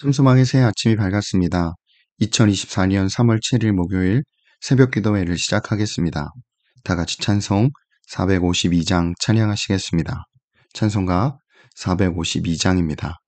씀씀하게 새 아침이 밝았습니다. 2024년 3월 7일 목요일 새벽 기도회를 시작하겠습니다. 다 같이 찬송 452장 찬양하시겠습니다. 찬송가 452장입니다.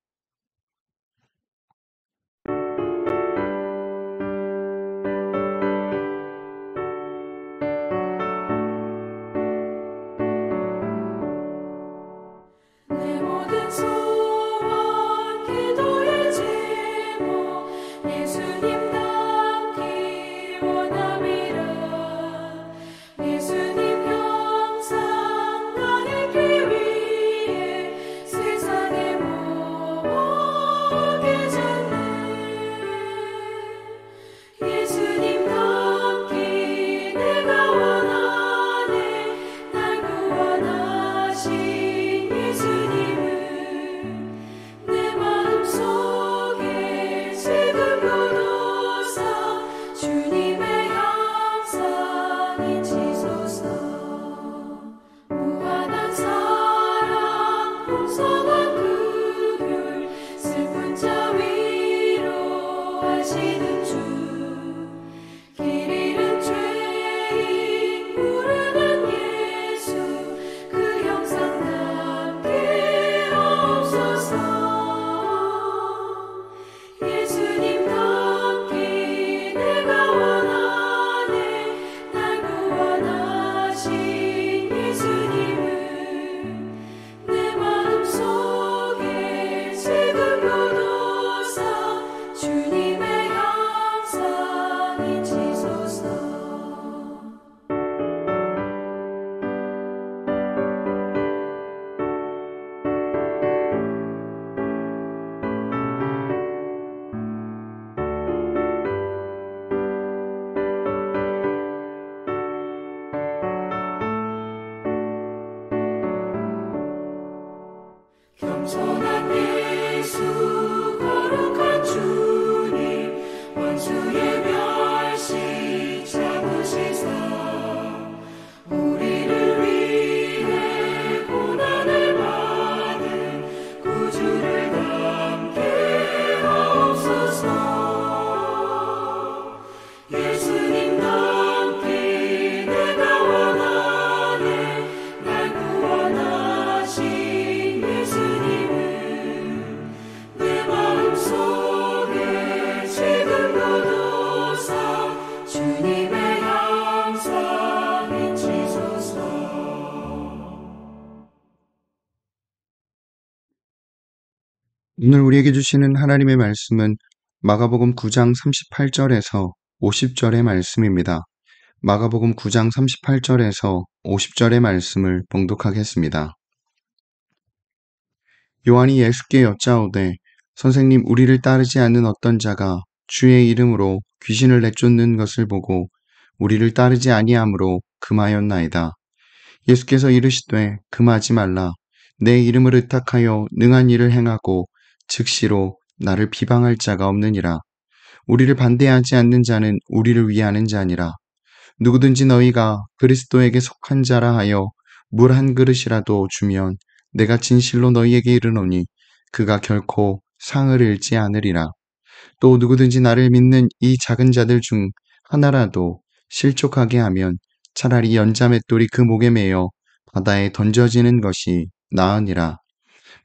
오늘 우리에게 주시는 하나님의 말씀은 마가복음 9장 38절에서 50절의 말씀입니다. 마가복음 9장 38절에서 50절의 말씀을 봉독하겠습니다. 요한이 예수께 여짜오되 선생님, 우리를 따르지 않는 어떤 자가 주의 이름으로 귀신을 내쫓는 것을 보고 우리를 따르지 아니하므로 금하였나이다. 예수께서 이르시되 금하지 말라. 내 이름을 의탁하여 능한 일을 행하고 즉시로 나를 비방할 자가 없느니라. 우리를 반대하지 않는 자는 우리를 위하는 자니라. 누구든지 너희가 그리스도에게 속한 자라 하여 물 한 그릇이라도 주면 내가 진실로 너희에게 이르노니 그가 결코 상을 잃지 않으리라. 또 누구든지 나를 믿는 이 작은 자들 중 하나라도 실족하게 하면 차라리 연자맷돌이 그 목에 매여 바다에 던져지는 것이 나으니라.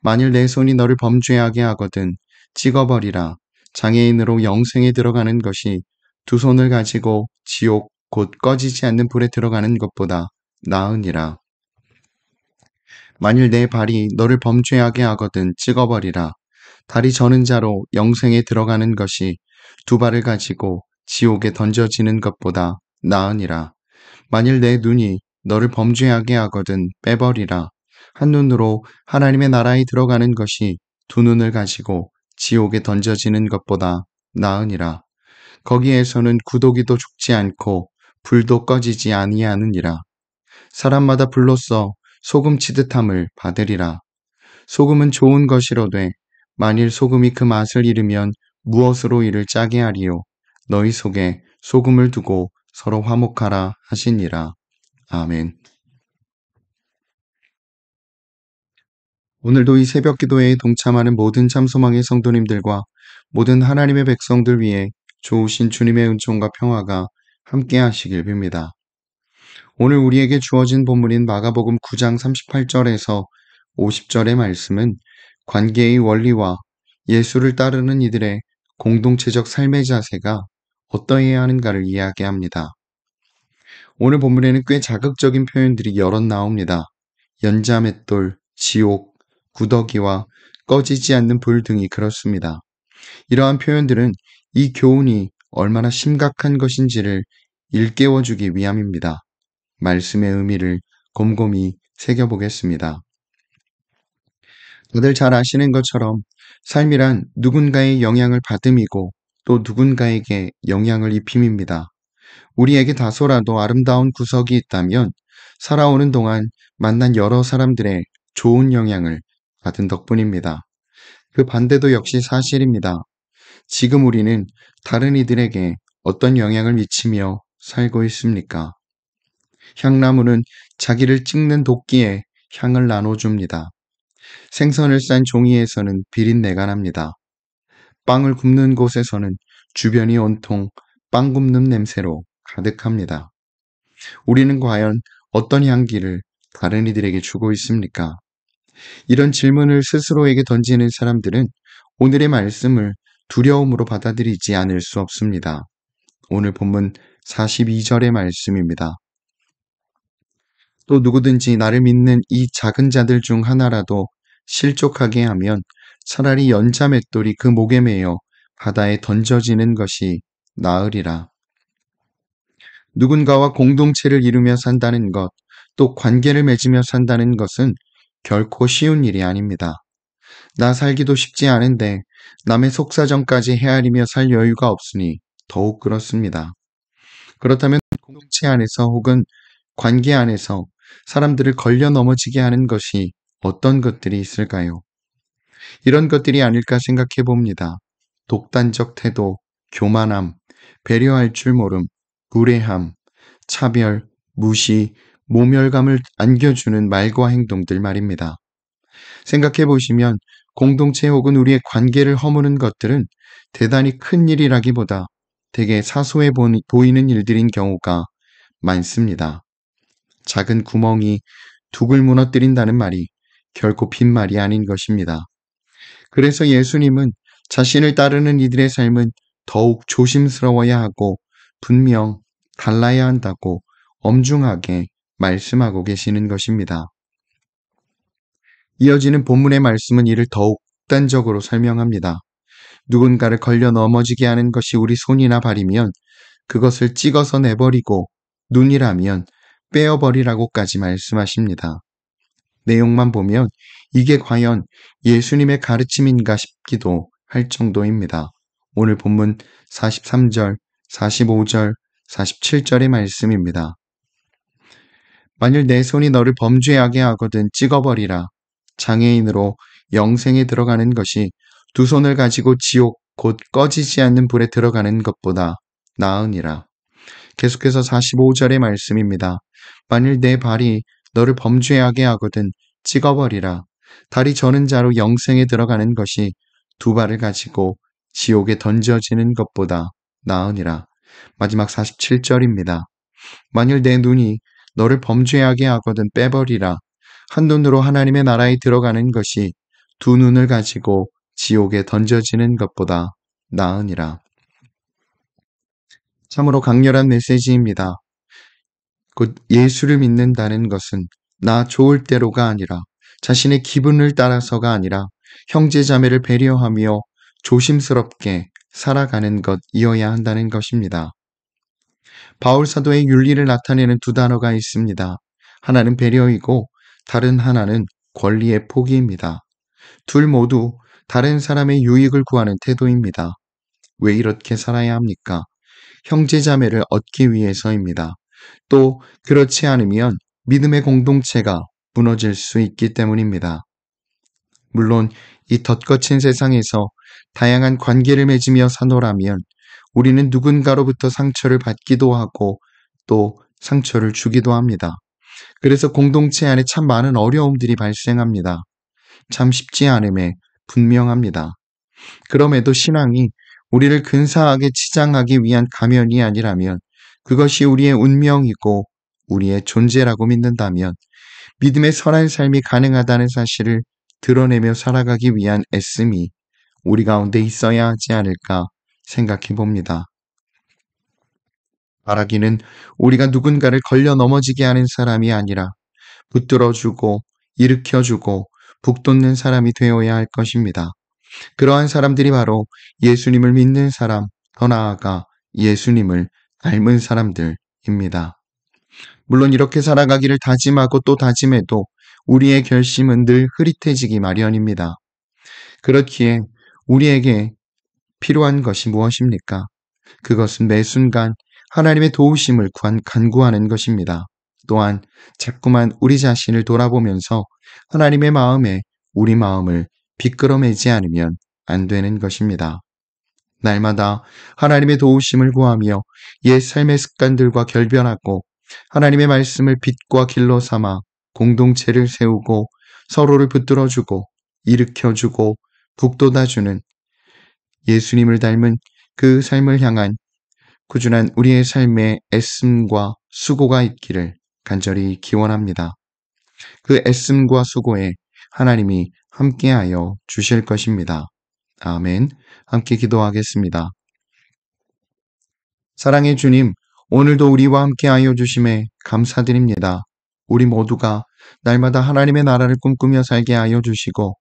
만일 내 손이 너를 범죄하게 하거든 찍어버리라. 장애인으로 영생에 들어가는 것이 두 손을 가지고 지옥 곧 꺼지지 않는 불에 들어가는 것보다 나으니라. 만일 내 발이 너를 범죄하게 하거든 찍어버리라. 다리 저는 자로 영생에 들어가는 것이 두 발을 가지고 지옥에 던져지는 것보다 나으니라. 만일 내 눈이 너를 범죄하게 하거든 빼버리라. 한 눈으로 하나님의 나라에 들어가는 것이 두 눈을 가지고 지옥에 던져지는 것보다 나으니라. 거기에서는 구더기도 죽지 않고 불도 꺼지지 아니하느니라. 사람마다 불로써 소금 치듯함을 받으리라. 소금은 좋은 것이로되 만일 소금이 그 맛을 잃으면 무엇으로 이를 짜게 하리요. 너희 속에 소금을 두고 서로 화목하라 하시니라. 아멘. 오늘도 이 새벽 기도회에 동참하는 모든 참소망의 성도님들과 모든 하나님의 백성들 위해 좋으신 주님의 은총과 평화가 함께 하시길 빕니다. 오늘 우리에게 주어진 본문인 마가복음 9장 38절에서 50절의 말씀은 관계의 원리와 예수를 따르는 이들의 공동체적 삶의 자세가 어떠해야 하는가를 이야기합니다. 오늘 본문에는 꽤 자극적인 표현들이 여럿 나옵니다. 연자맷돌, 지옥, 구더기와 꺼지지 않는 불 등이 그렇습니다. 이러한 표현들은 이 교훈이 얼마나 심각한 것인지를 일깨워주기 위함입니다. 말씀의 의미를 곰곰이 새겨보겠습니다. 다들 잘 아시는 것처럼 삶이란 누군가의 영향을 받음이고 또 누군가에게 영향을 입힘입니다. 우리에게 다소라도 아름다운 구석이 있다면 살아오는 동안 만난 여러 사람들의 좋은 영향을 받은 덕분입니다. 그 반대도 역시 사실입니다. 지금 우리는 다른 이들에게 어떤 영향을 미치며 살고 있습니까? 향나무는 자기를 찍는 도끼에 향을 나눠줍니다. 생선을 싼 종이에서는 비린내가 납니다. 빵을 굽는 곳에서는 주변이 온통 빵 굽는 냄새로 가득합니다. 우리는 과연 어떤 향기를 다른 이들에게 주고 있습니까? 이런 질문을 스스로에게 던지는 사람들은 오늘의 말씀을 두려움으로 받아들이지 않을 수 없습니다. 오늘 본문 42절의 말씀입니다. 또 누구든지 나를 믿는 이 작은 자들 중 하나라도 실족하게 하면 차라리 연자맷돌이 그 목에 매여 바다에 던져지는 것이 나으리라. 누군가와 공동체를 이루며 산다는 것, 또 관계를 맺으며 산다는 것은 결코 쉬운 일이 아닙니다. 나 살기도 쉽지 않은데 남의 속사정까지 헤아리며 살 여유가 없으니 더욱 그렇습니다. 그렇다면 공동체 안에서 혹은 관계 안에서 사람들을 걸려 넘어지게 하는 것이 어떤 것들이 있을까요? 이런 것들이 아닐까 생각해 봅니다. 독단적 태도, 교만함, 배려할 줄 모름, 무례함, 차별, 무시, 모멸감을 안겨주는 말과 행동들 말입니다. 생각해 보시면 공동체 혹은 우리의 관계를 허무는 것들은 대단히 큰 일이라기보다 되게 사소해 보이는 일들인 경우가 많습니다. 작은 구멍이 둑을 무너뜨린다는 말이 결코 빈말이 아닌 것입니다. 그래서 예수님은 자신을 따르는 이들의 삶은 더욱 조심스러워야 하고 분명 달라야 한다고 엄중하게 말씀하고 계시는 것입니다. 이어지는 본문의 말씀은 이를 더욱 극단적으로 설명합니다. 누군가를 걸려 넘어지게 하는 것이 우리 손이나 발이면 그것을 찍어서 내버리고 눈이라면 빼어버리라고까지 말씀하십니다. 내용만 보면 이게 과연 예수님의 가르침인가 싶기도 할 정도입니다. 오늘 본문 43절, 45절, 47절의 말씀입니다. 만일 내 손이 너를 범죄하게 하거든 찍어버리라. 장애인으로 영생에 들어가는 것이 두 손을 가지고 지옥 곧 꺼지지 않는 불에 들어가는 것보다 나으니라. 계속해서 45절의 말씀입니다. 만일 내 발이 너를 범죄하게 하거든 찍어버리라. 다리 저는 자로 영생에 들어가는 것이 두 발을 가지고 지옥에 던져지는 것보다 나으니라. 마지막 47절입니다. 만일 내 눈이 너를 범죄하게 하거든 빼버리라. 한 눈으로 하나님의 나라에 들어가는 것이 두 눈을 가지고 지옥에 던져지는 것보다 나으니라. 참으로 강렬한 메시지입니다. 곧 예수를 믿는다는 것은 나 좋을 대로가 아니라 자신의 기분을 따라서가 아니라 형제자매를 배려하며 조심스럽게 살아가는 것이어야 한다는 것입니다. 바울 사도의 윤리를 나타내는 두 단어가 있습니다. 하나는 배려이고 다른 하나는 권리의 포기입니다. 둘 모두 다른 사람의 유익을 구하는 태도입니다. 왜 이렇게 살아야 합니까? 형제자매를 얻기 위해서입니다. 또 그렇지 않으면 믿음의 공동체가 무너질 수 있기 때문입니다. 물론 이 덧거친 세상에서 다양한 관계를 맺으며 사노라면 우리는 누군가로부터 상처를 받기도 하고 또 상처를 주기도 합니다. 그래서 공동체 안에 참 많은 어려움들이 발생합니다. 참 쉽지 않음에 분명합니다. 그럼에도 신앙이 우리를 근사하게 치장하기 위한 가면이 아니라면, 그것이 우리의 운명이고 우리의 존재라고 믿는다면, 믿음의 선한 삶이 가능하다는 사실을 드러내며 살아가기 위한 애씀이 우리 가운데 있어야 하지 않을까 생각해 봅니다. 바라기는 우리가 누군가를 걸려 넘어지게 하는 사람이 아니라 붙들어주고 일으켜주고 북돋는 사람이 되어야 할 것입니다. 그러한 사람들이 바로 예수님을 믿는 사람, 더 나아가 예수님을 닮은 사람들입니다. 물론 이렇게 살아가기를 다짐하고 또 다짐해도 우리의 결심은 늘 흐릿해지기 마련입니다. 그렇기에 우리에게 필요한 것이 무엇입니까? 그것은 매 순간 하나님의 도우심을 간구하는 것입니다. 또한 자꾸만 우리 자신을 돌아보면서 하나님의 마음에 우리 마음을 비끄러매지 않으면 안 되는 것입니다. 날마다 하나님의 도우심을 구하며 옛 삶의 습관들과 결별하고 하나님의 말씀을 빛과 길로 삼아 공동체를 세우고 서로를 붙들어주고 일으켜주고 북돋아주는 예수님을 닮은 그 삶을 향한 꾸준한 우리의 삶의 애씀과 수고가 있기를 간절히 기원합니다. 그 애씀과 수고에 하나님이 함께하여 주실 것입니다. 아멘. 함께 기도하겠습니다. 사랑의 주님, 오늘도 우리와 함께하여 주심에 감사드립니다. 우리 모두가 날마다 하나님의 나라를 꿈꾸며 살게 하여 주시고,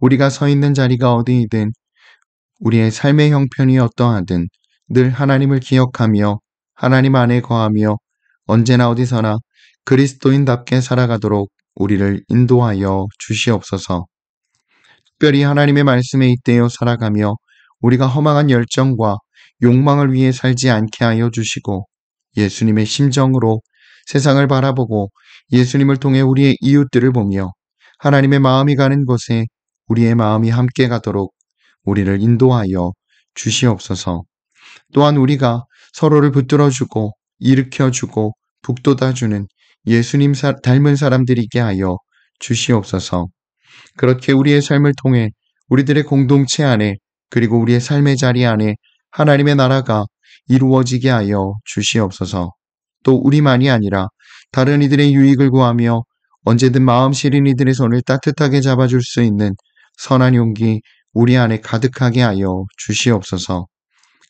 우리가 서 있는 자리가 어디이든 우리의 삶의 형편이 어떠하든 늘 하나님을 기억하며 하나님 안에 거하며 언제나 어디서나 그리스도인답게 살아가도록 우리를 인도하여 주시옵소서. 특별히 하나님의 말씀에 잇대어 살아가며 우리가 허망한 열정과 욕망을 위해 살지 않게 하여 주시고, 예수님의 심정으로 세상을 바라보고 예수님을 통해 우리의 이웃들을 보며 하나님의 마음이 가는 곳에 우리의 마음이 함께 가도록 우리를 인도하여 주시옵소서. 또한 우리가 서로를 붙들어주고 일으켜주고 북돋아주는 예수님 닮은 사람들이게 하여 주시옵소서. 그렇게 우리의 삶을 통해 우리들의 공동체 안에, 그리고 우리의 삶의 자리 안에 하나님의 나라가 이루어지게 하여 주시옵소서. 또 우리만이 아니라 다른 이들의 유익을 구하며 언제든 마음 시린 이들의 손을 따뜻하게 잡아줄 수 있는 선한 용기 우리 안에 가득하게 하여 주시옵소서.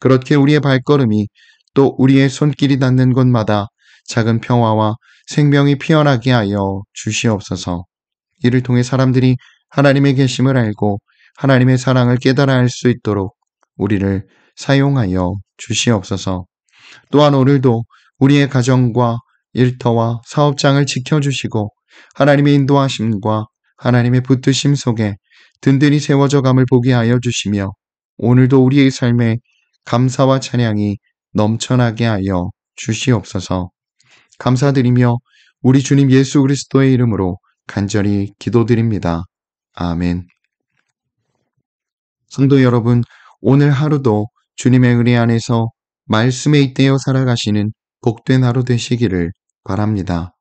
그렇게 우리의 발걸음이 또 우리의 손길이 닿는 곳마다 작은 평화와 생명이 피어나게 하여 주시옵소서. 이를 통해 사람들이 하나님의 계심을 알고 하나님의 사랑을 깨달아 알 수 있도록 우리를 사용하여 주시옵소서. 또한 오늘도 우리의 가정과 일터와 사업장을 지켜주시고 하나님의 인도하심과 하나님의 붙드심 속에 든든히 세워져 감을 보게 하여 주시며, 오늘도 우리의 삶에 감사와 찬양이 넘쳐나게 하여 주시옵소서. 감사드리며 우리 주님 예수 그리스도의 이름으로 간절히 기도드립니다. 아멘. 성도 여러분, 오늘 하루도 주님의 은혜 안에서 말씀에 잇대어 살아가시는 복된 하루 되시기를 바랍니다.